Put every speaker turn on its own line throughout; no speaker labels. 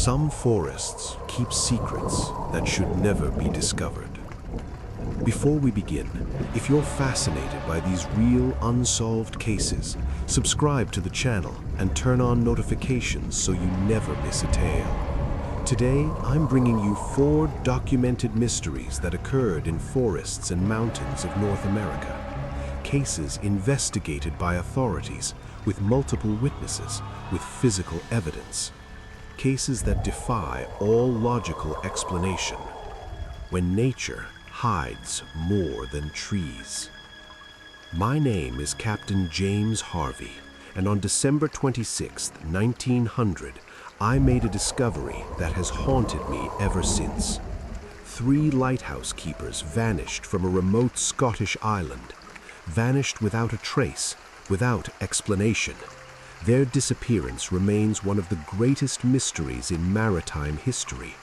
Some forests keep secrets that should never be discovered. Before we begin, if you're fascinated by these real unsolved cases, subscribe to the channel and turn on notifications so you never miss a tale. Today, I'm bringing you 4 documented mysteries that occurred in forests and mountains of North America. Cases investigated by authorities with multiple witnesses with physical evidence. Cases that defy all logical explanation. When nature hides more than trees. My name is Captain James Harvey, and on December 26, 1900, I made a discovery that has haunted me ever since. 3 lighthouse keepers vanished from a remote Scottish island, vanished without a trace, without explanation. Their disappearance remains one of the greatest mysteries in maritime history.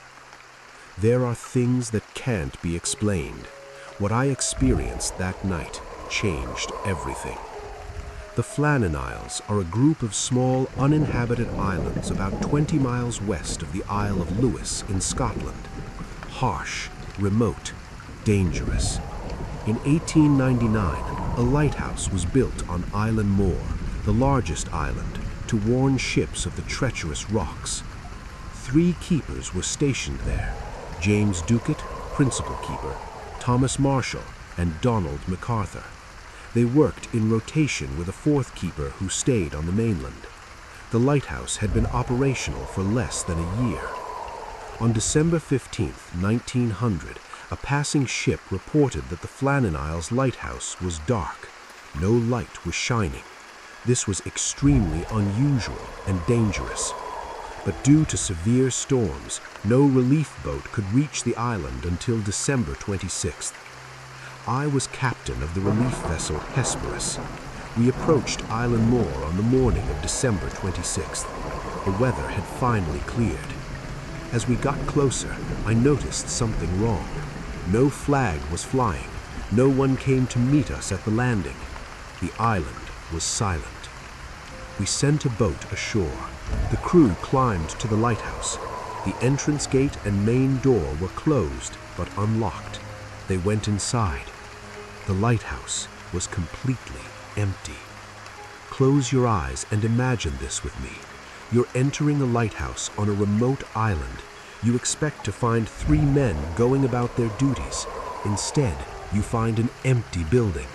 There are things that can't be explained. What I experienced that night changed everything. The Flannan Isles are a group of small, uninhabited islands about 20 miles west of the Isle of Lewis in Scotland. Harsh, remote, dangerous. In 1899, a lighthouse was built on Island Moor, the largest island, to warn ships of the treacherous rocks. 3 keepers were stationed there: James Ducat, principal keeper, Thomas Marshall, and Donald MacArthur. They worked in rotation with a 4th keeper who stayed on the mainland. The lighthouse had been operational for less than a year. On December 15, 1900, a passing ship reported that the Flannan Isles lighthouse was dark. No light was shining. This was extremely unusual and dangerous. But due to severe storms, no relief boat could reach the island until December 26th. I was captain of the relief vessel Hesperus. We approached Island Moor on the morning of December 26th. The weather had finally cleared. As we got closer, I noticed something wrong. No flag was flying. No one came to meet us at the landing. The island was silent. We sent a boat ashore. The crew climbed to the lighthouse. The entrance gate and main door were closed but unlocked. They went inside. The lighthouse was completely empty. Close your eyes and imagine this with me. You're entering a lighthouse on a remote island. You expect to find 3 men going about their duties. Instead, you find an empty building.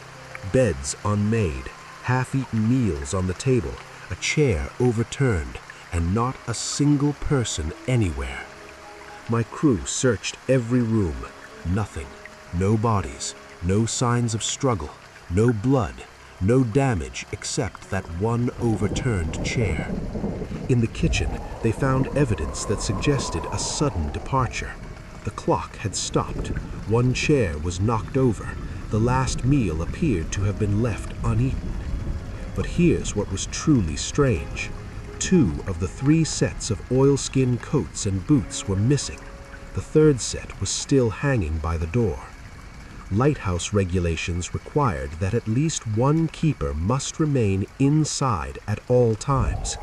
Beds unmade, half-eaten meals on the table, a chair overturned, and not a single person anywhere. My crew searched every room. Nothing. No bodies. No signs of struggle. No blood. No damage except that one overturned chair. In the kitchen, they found evidence that suggested a sudden departure. The clock had stopped. One chair was knocked over. The last meal appeared to have been left uneaten. But here's what was truly strange. 2 of the 3 sets of oilskin coats and boots were missing. The 3rd set was still hanging by the door. Lighthouse regulations required that at least 1 keeper must remain inside at all times.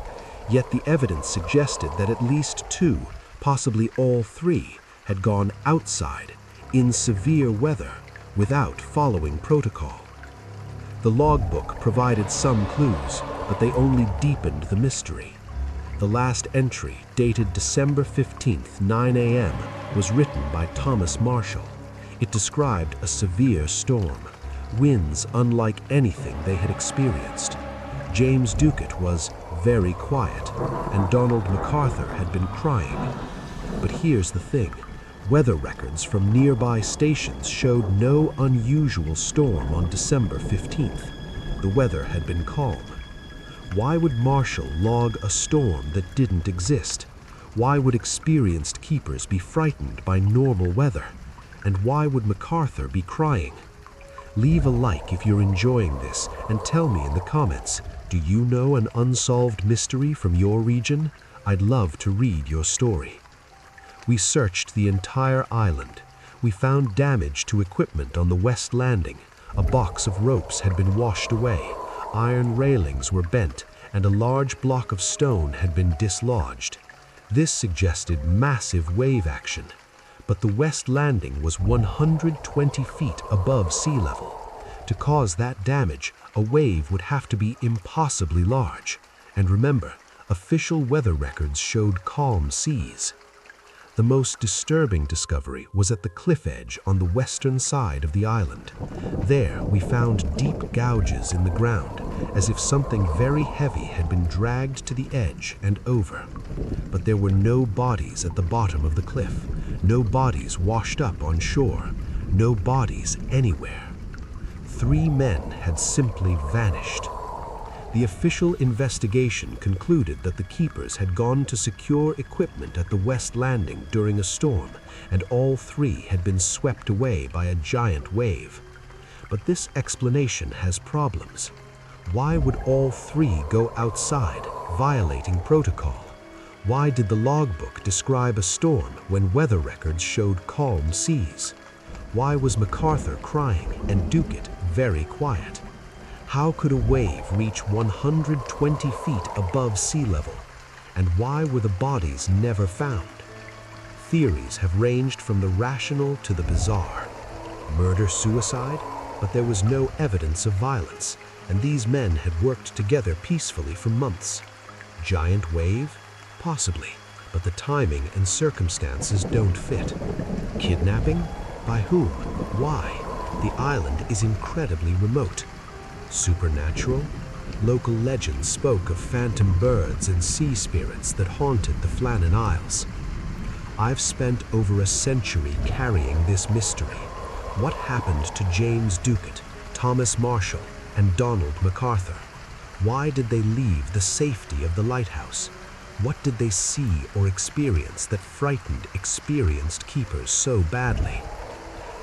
Yet the evidence suggested that at least 2, possibly all 3, had gone outside in severe weather without following protocol. The logbook provided some clues, but they only deepened the mystery. The last entry, dated December 15th, 9 a.m., was written by Thomas Marshall. It described a severe storm, winds unlike anything they had experienced. James Ducat was very quiet, and Donald MacArthur had been crying. But here's the thing. Weather records from nearby stations showed no unusual storm on December 15th. The weather had been calm. Why would Marshall log a storm that didn't exist? Why would experienced keepers be frightened by normal weather? And why would MacArthur be crying? Leave a like if you're enjoying this, and tell me in the comments, do you know an unsolved mystery from your region? I'd love to read your story. We searched the entire island. We found damage to equipment on the west landing. A box of ropes had been washed away. Iron railings were bent, and a large block of stone had been dislodged. This suggested massive wave action, but the west landing was 120 feet above sea level. To cause that damage, a wave would have to be impossibly large. And remember, official weather records showed calm seas. The most disturbing discovery was at the cliff edge on the western side of the island. There, we found deep gouges in the ground, as if something very heavy had been dragged to the edge and over. But there were no bodies at the bottom of the cliff, no bodies washed up on shore, no bodies anywhere. 3 men had simply vanished. The official investigation concluded that the keepers had gone to secure equipment at the west landing during a storm, and all 3 had been swept away by a giant wave. But this explanation has problems. Why would all 3 go outside, violating protocol? Why did the logbook describe a storm when weather records showed calm seas? Why was MacArthur crying and Ducat very quiet? How could a wave reach 120 feet above sea level? And why were the bodies never found? Theories have ranged from the rational to the bizarre. Murder-suicide? But there was no evidence of violence, and these men had worked together peacefully for months. Giant wave? Possibly, but the timing and circumstances don't fit. Kidnapping? By whom? Why? The island is incredibly remote. Supernatural? Local legends spoke of phantom birds and sea spirits that haunted the Flannan Isles. I've spent over a century carrying this mystery. What happened to James Ducat, Thomas Marshall, and Donald MacArthur? Why did they leave the safety of the lighthouse? What did they see or experience that frightened experienced keepers so badly?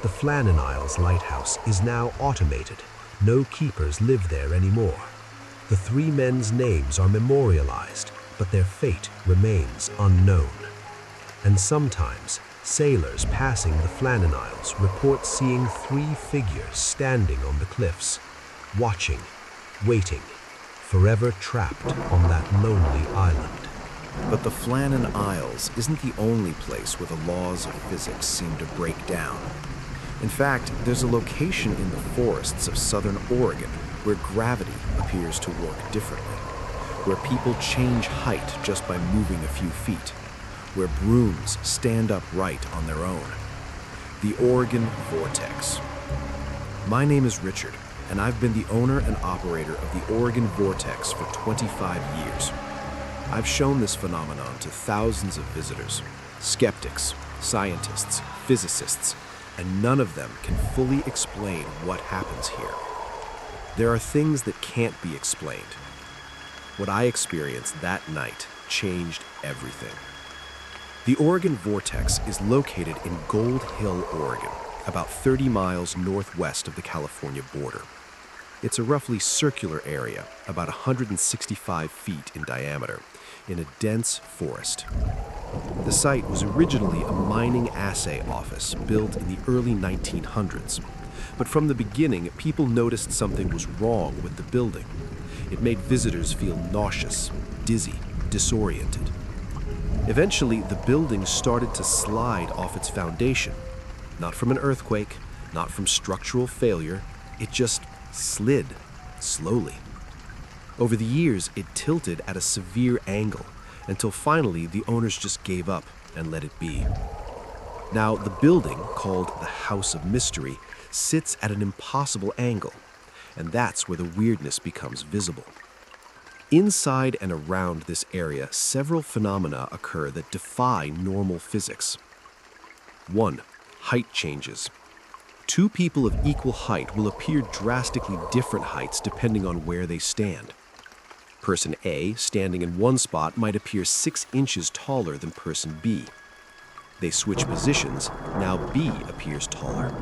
The Flannan Isles lighthouse is now automated. No keepers live there anymore. The 3 men's names are memorialized, but their fate remains unknown. And sometimes, sailors passing the Flannan Isles report seeing 3 figures standing on the cliffs, watching, waiting, forever trapped on that lonely island.
But the Flannan Isles isn't the only place where the laws of physics seem to break down. In fact, there's a location in the forests of southern Oregon where gravity appears to work differently, where people change height just by moving a few feet, where brooms stand upright on their own. The Oregon Vortex. My name is Richard, and I've been the owner and operator of the Oregon Vortex for 25 years. I've shown this phenomenon to thousands of visitors, skeptics, scientists, physicists, and none of them can fully explain what happens here. There are things that can't be explained. What I experienced that night changed everything. The Oregon Vortex is located in Gold Hill, Oregon, about 30 miles northwest of the California border. It's a roughly circular area, about 165 feet in diameter, in a dense forest. The site was originally a mining assay office built in the early 1900s. But from the beginning, people noticed something was wrong with the building. It made visitors feel nauseous, dizzy, disoriented. Eventually, the building started to slide off its foundation. Not from an earthquake, not from structural failure, it just slid, slowly. Over the years, it tilted at a severe angle, until finally the owners just gave up and let it be. Now, the building, called the House of Mystery, sits at an impossible angle, and that's where the weirdness becomes visible. Inside and around this area, several phenomena occur that defy normal physics. 1. Height changes. 2 people of equal height will appear drastically different heights depending on where they stand. Person A, standing in one spot, might appear 6 inches taller than person B. They switch positions, now B appears taller.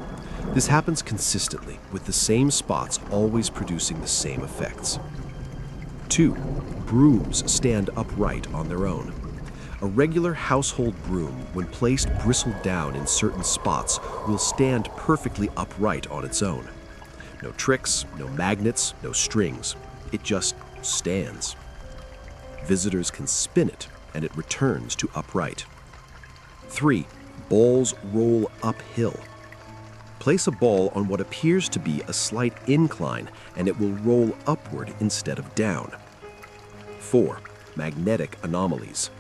This happens consistently, with the same spots always producing the same effects. 2. Brooms stand upright on their own. A regular household broom, when placed bristled down in certain spots, will stand perfectly upright on its own. No tricks, no magnets, no strings. It just stands. Visitors can spin it, and it returns to upright. 3. Balls roll uphill. Place a ball on what appears to be a slight incline, and it will roll upward instead of down. 4. Magnetic anomalies.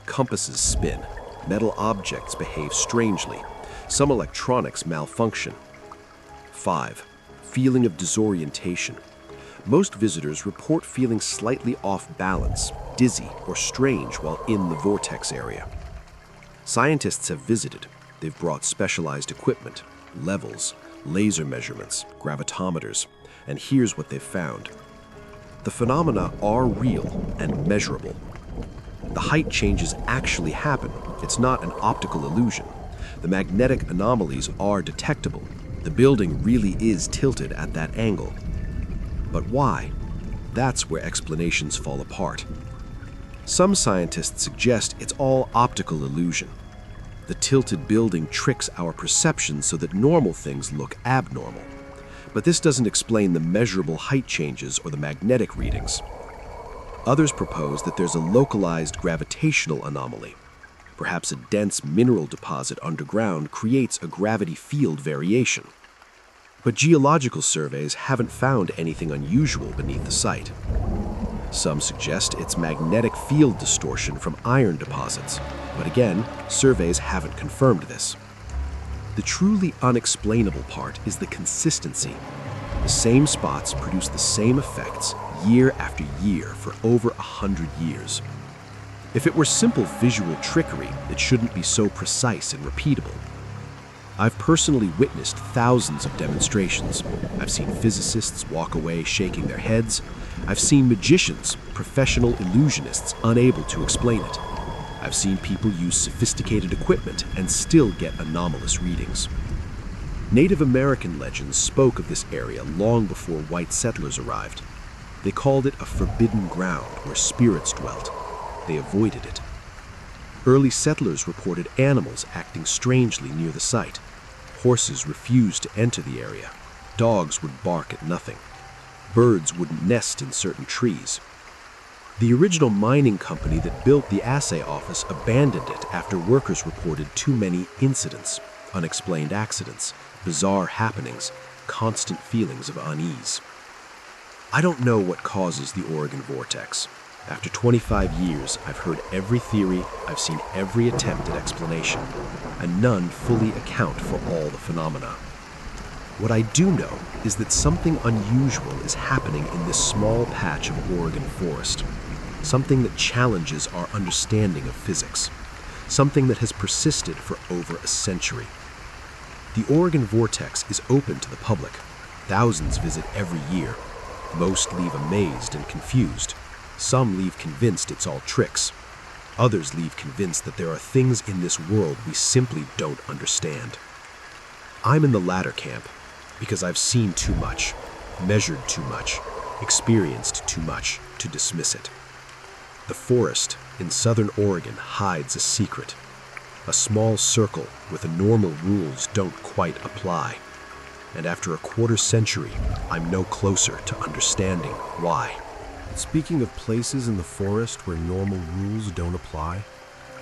Compasses spin. Metal objects behave strangely. Some electronics malfunction. 5. Feeling of disorientation. Most visitors report feeling slightly off balance, dizzy, or strange while in the vortex area. Scientists have visited. They've brought specialized equipment, levels, laser measurements, gravitometers, and here's what they've found. The phenomena are real and measurable. The height changes actually happen. It's not an optical illusion. The magnetic anomalies are detectable. The building really is tilted at that angle. But why? That's where explanations fall apart. Some scientists suggest it's all optical illusion. The tilted building tricks our perception so that normal things look abnormal. But this doesn't explain the measurable height changes or the magnetic readings. Others propose that there's a localized gravitational anomaly. Perhaps a dense mineral deposit underground creates a gravity field variation. But geological surveys haven't found anything unusual beneath the site. Some suggest it's magnetic field distortion from iron deposits, but again, surveys haven't confirmed this. The truly unexplainable part is the consistency. The same spots produce the same effects year after year for over 100 years. If it were simple visual trickery, it shouldn't be so precise and repeatable. I've personally witnessed thousands of demonstrations. I've seen physicists walk away shaking their heads. I've seen magicians, professional illusionists, unable to explain it. I've seen people use sophisticated equipment and still get anomalous readings. Native American legends spoke of this area long before white settlers arrived. They called it a forbidden ground where spirits dwelt. They avoided it. Early settlers reported animals acting strangely near the site. Horses refused to enter the area. Dogs would bark at nothing. Birds wouldn't nest in certain trees. The original mining company that built the assay office abandoned it after workers reported too many incidents, unexplained accidents, bizarre happenings, constant feelings of unease. I don't know what causes the Oregon Vortex. After 25 years, I've heard every theory, I've seen every attempt at explanation, and none fully account for all the phenomena. What I do know is that something unusual is happening in this small patch of Oregon forest, something that challenges our understanding of physics, something that has persisted for over a century. The Oregon Vortex is open to the public. Thousands visit every year. Most leave amazed and confused. Some leave convinced it's all tricks. Others leave convinced that there are things in this world we simply don't understand. I'm in the latter camp because I've seen too much, measured too much, experienced too much to dismiss it. The forest in southern Oregon hides a secret. A small circle with the normal rules don't quite apply. And after a quarter century, I'm no closer to understanding why.
Speaking of places in the forest where normal rules don't apply,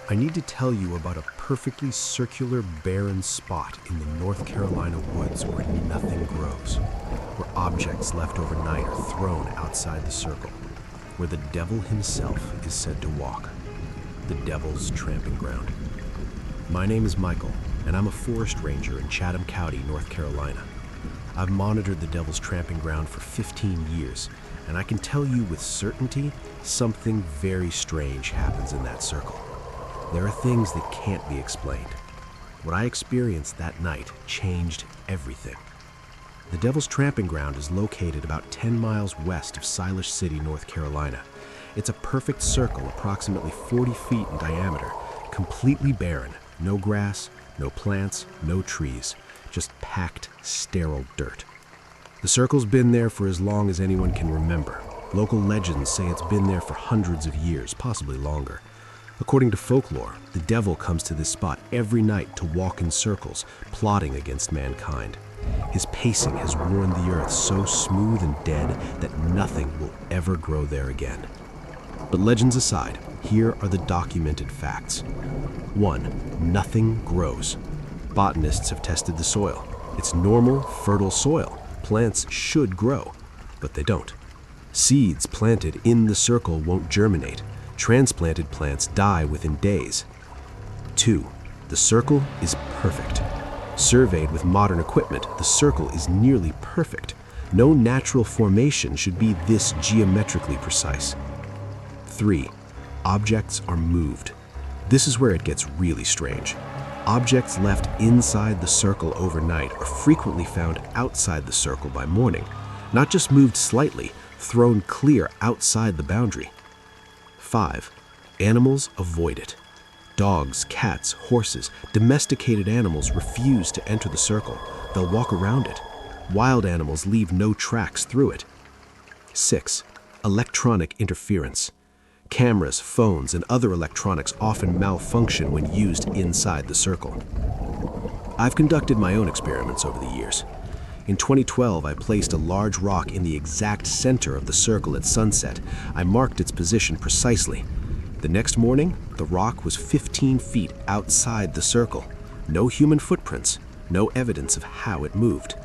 I need to tell you about a perfectly circular, barren spot in the North Carolina woods where nothing grows, where objects left overnight are thrown outside the circle, where the devil himself is said to walk, the devil's tramping ground. My name is Michael, and I'm a forest ranger in Chatham County, North Carolina. I've monitored the devil's tramping ground for 15 years, and I can tell you with certainty something very strange happens in that circle. There are things that can't be explained. What I experienced that night changed everything. The Devil's Tramping Ground is located about 10 miles west of Siler City, North Carolina. It's a perfect circle approximately 40 feet in diameter, completely barren, no grass, no plants, no trees, just packed, sterile dirt. The circle's been there for as long as anyone can remember. Local legends say it's been there for hundreds of years, possibly longer. According to folklore, the devil comes to this spot every night to walk in circles, plotting against mankind. His pacing has worn the earth so smooth and dead that nothing will ever grow there again. But legends aside, Here are the documented facts. 1. Nothing grows. Botanists have tested the soil. It's normal, fertile soil. Plants should grow, but they don't. Seeds planted in the circle won't germinate. Transplanted plants die within days. 2. The circle is perfect. Surveyed with modern equipment, the circle is nearly perfect. No natural formation should be this geometrically precise. 3. Objects are moved. This is where it gets really strange. Objects left inside the circle overnight are frequently found outside the circle by morning, not just moved slightly, thrown clear outside the boundary. 5. Animals avoid it. Dogs, cats, horses, domesticated animals refuse to enter the circle. They'll walk around it. Wild animals leave no tracks through it. 6. Electronic interference. Cameras, phones, and other electronics often malfunction when used inside the circle. I've conducted my own experiments over the years. In 2012, I placed a large rock in the exact center of the circle at sunset. I marked its position precisely. The next morning, the rock was 15 feet outside the circle. No human footprints, no evidence of how it moved.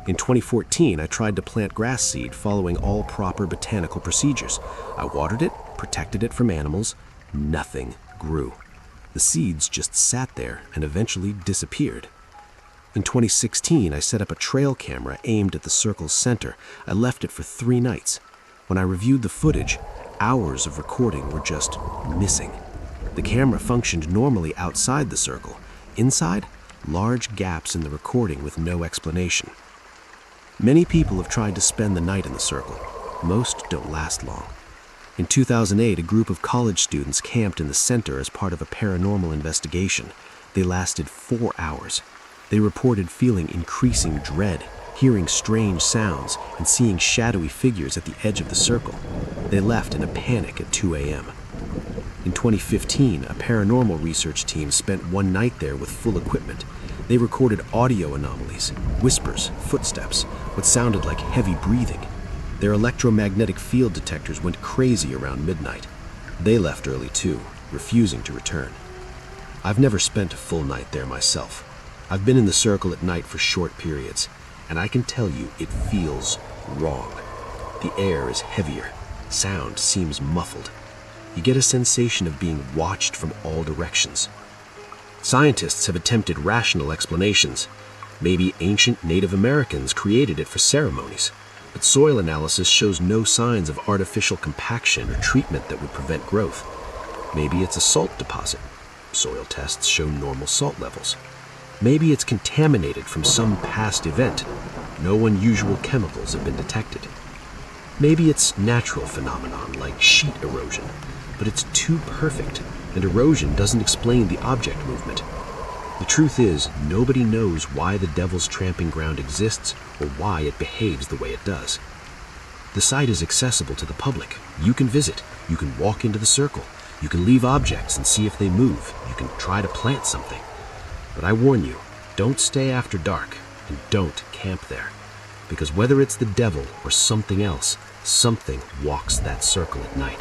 In 2014, I tried to plant grass seed following all proper botanical procedures. I watered it, protected it from animals. Nothing grew. The seeds just sat there and eventually disappeared. In 2016, I set up a trail camera aimed at the circle's center. I left it for 3 nights. When I reviewed the footage, hours of recording were just missing. The camera functioned normally outside the circle. Inside, large gaps in the recording with no explanation. Many people have tried to spend the night in the circle. Most don't last long. In 2008, a group of college students camped in the center as part of a paranormal investigation. They lasted 4 hours. They reported feeling increasing dread, hearing strange sounds, and seeing shadowy figures at the edge of the circle. They left in a panic at 2 a.m. In 2015, a paranormal research team spent 1 night there with full equipment. They recorded audio anomalies, whispers, footsteps, what sounded like heavy breathing. Their electromagnetic field detectors went crazy around midnight. They left early too, refusing to return. I've never spent a full night there myself. I've been in the circle at night for short periods, and I can tell you it feels wrong. The air is heavier. Sound seems muffled. You get a sensation of being watched from all directions. Scientists have attempted rational explanations. Maybe ancient Native Americans created it for ceremonies, but soil analysis shows no signs of artificial compaction or treatment that would prevent growth. Maybe it's a salt deposit. Soil tests show normal salt levels. Maybe it's contaminated from some past event. No unusual chemicals have been detected. Maybe it's natural phenomenon like sheet erosion, but it's too perfect, and erosion doesn't explain the object movement. The truth is, nobody knows why the Devil's Tramping Ground exists or why it behaves the way it does. The site is accessible to the public. You can visit. You can walk into the circle. You can leave objects and see if they move. You can try to plant something. But I warn you, don't stay after dark, and don't camp there. Because whether it's the devil or something else, something walks that circle at night,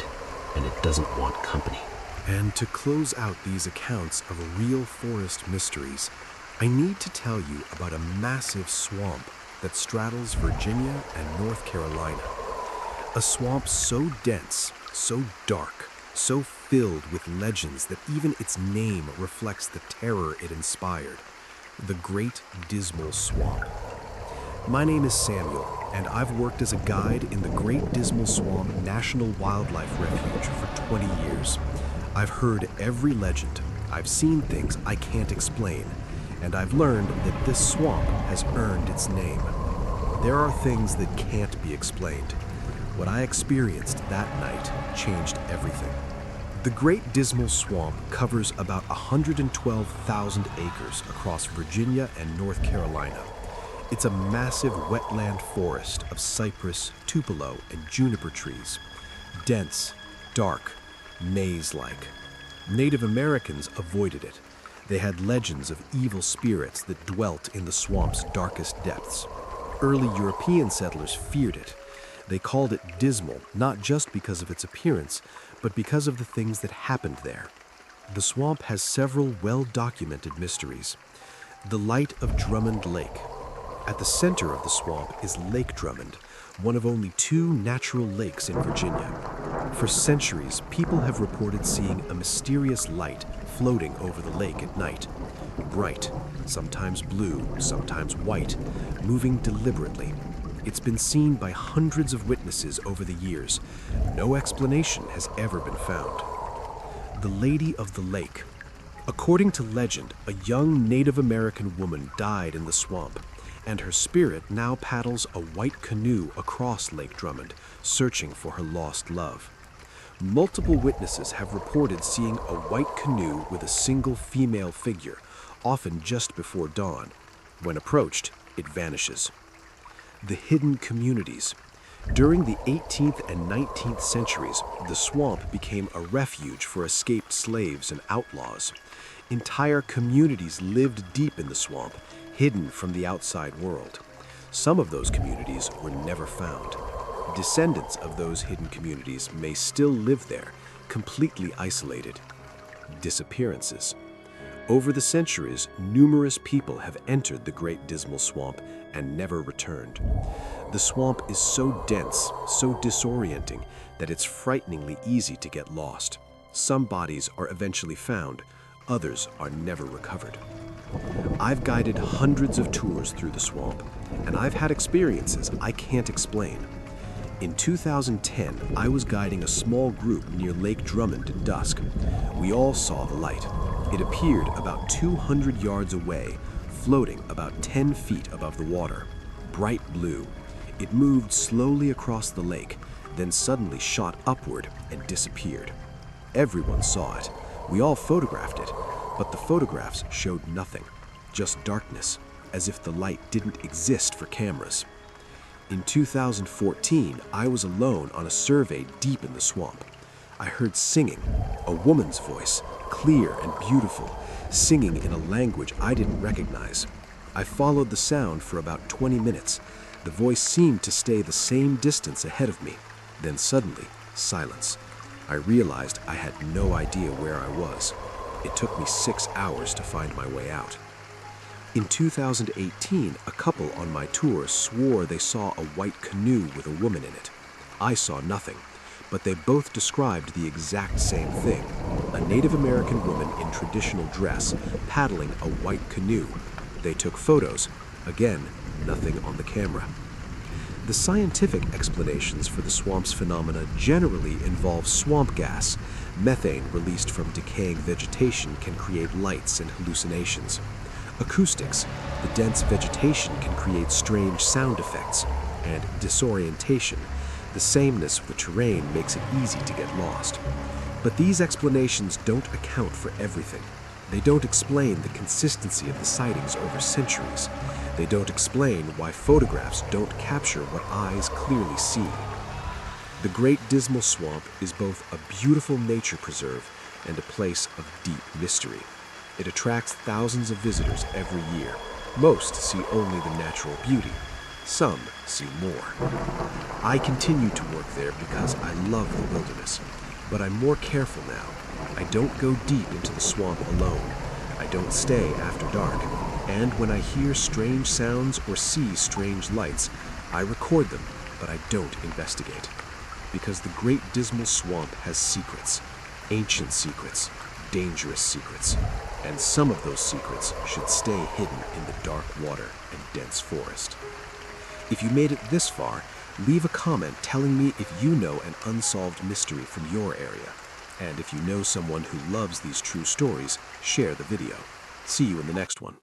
and it doesn't want company.
And to close out these accounts of real forest mysteries, I need to tell you about a massive swamp that straddles Virginia and North Carolina. A swamp so dense, so dark, so filled with legends that even its name reflects the terror it inspired. The Great Dismal Swamp. My name is Samuel, and I've worked as a guide in the Great Dismal Swamp National Wildlife Refuge for 20 years. I've heard every legend. I've seen things I can't explain, and I've learned that this swamp has earned its name. There are things that can't be explained. What I experienced that night changed everything. The Great Dismal Swamp covers about 112,000 acres across Virginia and North Carolina. It's a massive wetland forest of cypress, tupelo, and juniper trees. Dense, dark, maze-like. Native Americans avoided it. They had legends of evil spirits that dwelt in the swamp's darkest depths. Early European settlers feared it. They called it dismal, not just because of its appearance, but because of the things that happened there. The swamp has several well-documented mysteries. The Light of Drummond Lake. At the center of the swamp is Lake Drummond, one of only 2 natural lakes in Virginia. For centuries, people have reported seeing a mysterious light floating over the lake at night. Bright, sometimes blue, sometimes white, moving deliberately. It's been seen by hundreds of witnesses over the years. No explanation has ever been found. The Lady of the Lake. According to legend, a young Native American woman died in the swamp, and her spirit now paddles a white canoe across Lake Drummond, searching for her lost love. Multiple witnesses have reported seeing a white canoe with a single female figure, often just before dawn. When approached, it vanishes. The hidden communities. During the 18th and 19th centuries, the swamp became a refuge for escaped slaves and outlaws. Entire communities lived deep in the swamp, hidden from the outside world. Some of those communities were never found. Descendants of those hidden communities may still live there, completely isolated. Disappearances. Over the centuries, numerous people have entered the Great Dismal Swamp and never returned. The swamp is so dense, so disorienting, that it's frighteningly easy to get lost. Some bodies are eventually found, others are never recovered. I've guided hundreds of tours through the swamp, and I've had experiences I can't explain. In 2010, I was guiding a small group near Lake Drummond at dusk. We all saw the light. It appeared about 200 yards away, floating about 10 feet above the water. Bright blue. It moved slowly across the lake, then suddenly shot upward and disappeared. Everyone saw it. We all photographed it, but the photographs showed nothing, just darkness, as if the light didn't exist for cameras. In 2014, I was alone on a survey deep in the swamp. I heard singing, a woman's voice, clear and beautiful, singing in a language I didn't recognize. I followed the sound for about 20 minutes. The voice seemed to stay the same distance ahead of me. Then suddenly, silence. I realized I had no idea where I was. It took me 6 hours to find my way out. In 2018, a couple on my tour swore they saw a white canoe with a woman in it. I saw nothing, but they both described the exact same thing: a Native American woman in traditional dress paddling a white canoe. They took photos. Again, nothing on the camera. The scientific explanations for the swamp's phenomena generally involve swamp gas. Methane released from decaying vegetation can create lights and hallucinations. Acoustics, the dense vegetation can create strange sound effects. And disorientation, the sameness of the terrain makes it easy to get lost. But these explanations don't account for everything. They don't explain the consistency of the sightings over centuries. They don't explain why photographs don't capture what eyes clearly see. The Great Dismal Swamp is both a beautiful nature preserve and a place of deep mystery. It attracts thousands of visitors every year. Most see only the natural beauty. Some see more. I continue to work there because I love the wilderness, but I'm more careful now. I don't go deep into the swamp alone. I don't stay after dark. And when I hear strange sounds or see strange lights, I record them, but I don't investigate. Because the Great Dismal Swamp has secrets, ancient secrets, dangerous secrets, and some of those secrets should stay hidden in the dark water and dense forest. If you made it this far, leave a comment telling me if you know an unsolved mystery from your area. And if you know someone who loves these true stories, share the video. See you in the next one.